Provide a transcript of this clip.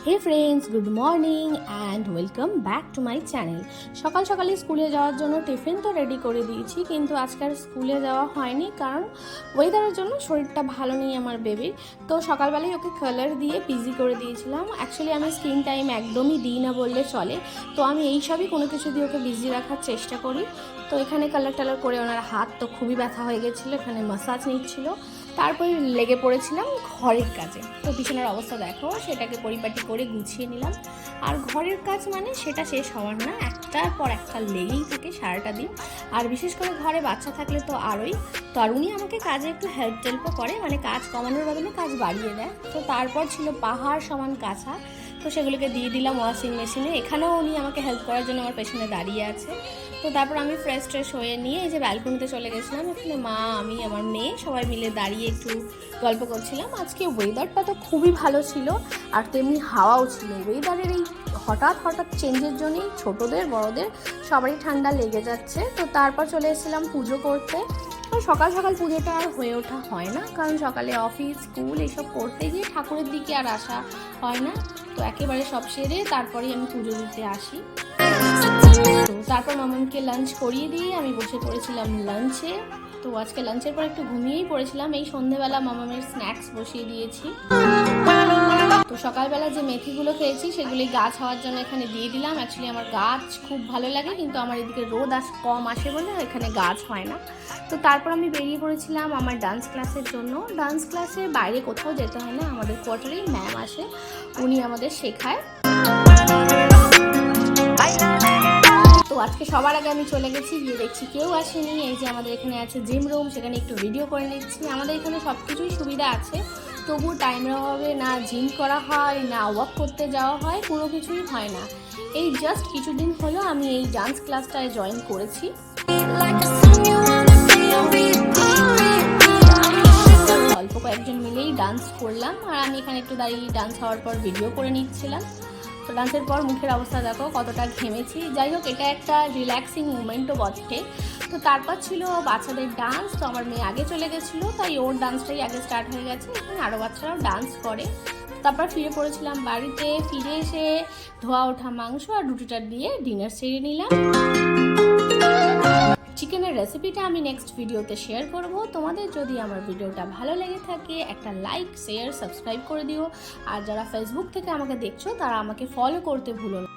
Hey friends, good morning and welcome back to my channel. সকাল সকালে স্কুলে যাওয়ার জন্য টিফিন তো রেডি করে দিয়েছি, কিন্তু আজকে আর স্কুলে যাওয়া হয়নি কারণ ওয়েদারের জন্য শরীরটা ভালো নেই আমার বেবির। তো সকালবেলায় ওকে কালার দিয়ে বিজি করে দিয়েছিলাম। অ্যাকচুয়ালি আমি স্ক্রিন টাইম একদমই দিই না বললে চলে, তো আমি এইসবই কোনো কিছু দিয়ে ওকে বিজি রাখার চেষ্টা করি। তো এখানে কালার টালার করে ওনার হাত তো খুবই ব্যথা হয়ে গেছিলো, এখানে মাসাজ নিচ্ছিল। তারপরে লেগে পড়েছিলাম ঘরের কাজে। তো বিছানার অবস্থা দেখো, সেটাকে পরিপাটি করে গুছিয়ে নিলাম। আর ঘরের কাজ মানে সেটা শেষ হওয়ার না, একটার পর একটা লেগেই থাকে সারাটা দিন। আর বিশেষ করে ঘরে বাচ্চা থাকলে তো আরোই। তো আর উনি আমাকে কাজে একটু হেল্পও করে, মানে কাজ কমানোর বদলে কাজ বাড়িয়ে দেয়। তো তারপর ছিল পাহাড় সমান কাঁচা, তো সেগুলোকে দিয়ে দিলাম ওয়াশিং মেশিনে। এখানেও উনি আমাকে হেল্প করার জন্য আমার পেছনে দাঁড়িয়ে আছে। তো তারপর আমি ফ্রেশ হয়ে নিয়ে এই যে ব্যালকনিতে চলে গেছিলাম। এখানে মা, আমি, আমার মেয়ে সবাই মিলে দাঁড়িয়ে একটু গল্প করছিলাম। আজকে ওয়েদারটা তো খুবই ভালো ছিল, আর তেমনি হাওয়াও ছিল। ওয়েদারের এই হঠাৎ চেঞ্জের জন্যই ছোটদের বড়দের সবারই ঠান্ডা লেগে যাচ্ছে। তো তারপর চলে এসেছিলাম পুজো করতে। তো সকাল সকাল পুজোটা আর হয়ে ওঠা হয় না, কারণ সকালে অফিস স্কুল এইসব করতে গিয়ে ঠাকুরের দিকে আর আসা হয় না। তো একেবারে সব সেরে তারপরেই আমি পুজো দিতে আসি। তো তারপর মামামকে লাঞ্চ করিয়ে দিয়ে আমি বসে পড়েছিলাম লাঞ্চে। তো আজকে লাঞ্চের পর একটু ঘুমিয়েই পড়েছিলাম। এই সন্ধেবেলা মামামের স্ন্যাক্স বসিয়ে দিয়েছি। তো সকালবেলা যে মেথিগুলো খেয়েছি সেগুলি গাছ হওয়ার জন্য এখানে দিয়ে দিলাম। অ্যাকচুয়ালি আমার গাছ খুব ভালো লাগে, কিন্তু আমার এদিকে রোদ কম আসে বলে এখানে গাছ হয় না। তো তারপর আমি বেরিয়ে পড়েছিলাম আমার ডান্স ক্লাসের জন্য। ডান্স ক্লাসে বাইরে কোথাও যেতে হয় না, আমাদের কোয়ার্টারেই ম্যাম আসে, উনি আমাদের শেখায়। তো আজকে সবার আগে আমি চলে গেছি, গিয়ে দেখছি কেউ আসেনি। এই যে আমাদের এখানে আছে জিম রুম, সেখানে একটু ভিডিও করে নিচ্ছি। আমাদের এখানে সব কিছুই সুবিধা আছে, তবু টাইমের অভাবে না জিম করা হয়, না ওয়াক করতে যাওয়া হয়, কোনো কিছুই হয় না। এই জাস্ট কিছুদিন হলো আমি এই ডান্স ক্লাসটায় জয়েন করেছি। অল্প কয়েকজন মিলেই ডান্স করলাম, আর আমি এখানে একটু দাঁড়িয়ে ডান্স হওয়ার পর ভিডিও করে নিচ্ছিলাম। তো ডান্সের পর মুখের অবস্থা দেখো কতটা ঘেমেছি। যাই হোক, এটা একটা রিল্যাক্সিং মুভমেন্টও বটে। তো তারপর ছিল বাচ্চাদের ডান্স। তো আমার মেয়ে আগে চলে গেছিলো, তাই ওর ডান্সটাই আগে স্টার্ট হয়ে গেছে। এখানে আরও বাচ্চারাও ডান্স করে। তারপর ফিরে পড়েছিলাম বাড়িতে। ফিরে এসে ধোয়া ওঠা মাংস আর রুটিটা দিয়ে ডিনার সেরে নিলাম। চিকেনের রেসিপিটা আমি নেক্সট ভিডিওতে শেয়ার করব। তোমাদের যদি আমার ভিডিওটা ভালো লেগে থাকে একটা লাইক, শেয়ার, সাবস্ক্রাইব করে দিও। আর যারা ফেসবুক থেকে আমাকে দেখছো তারা আমাকে ফলো করতে ভুলো না।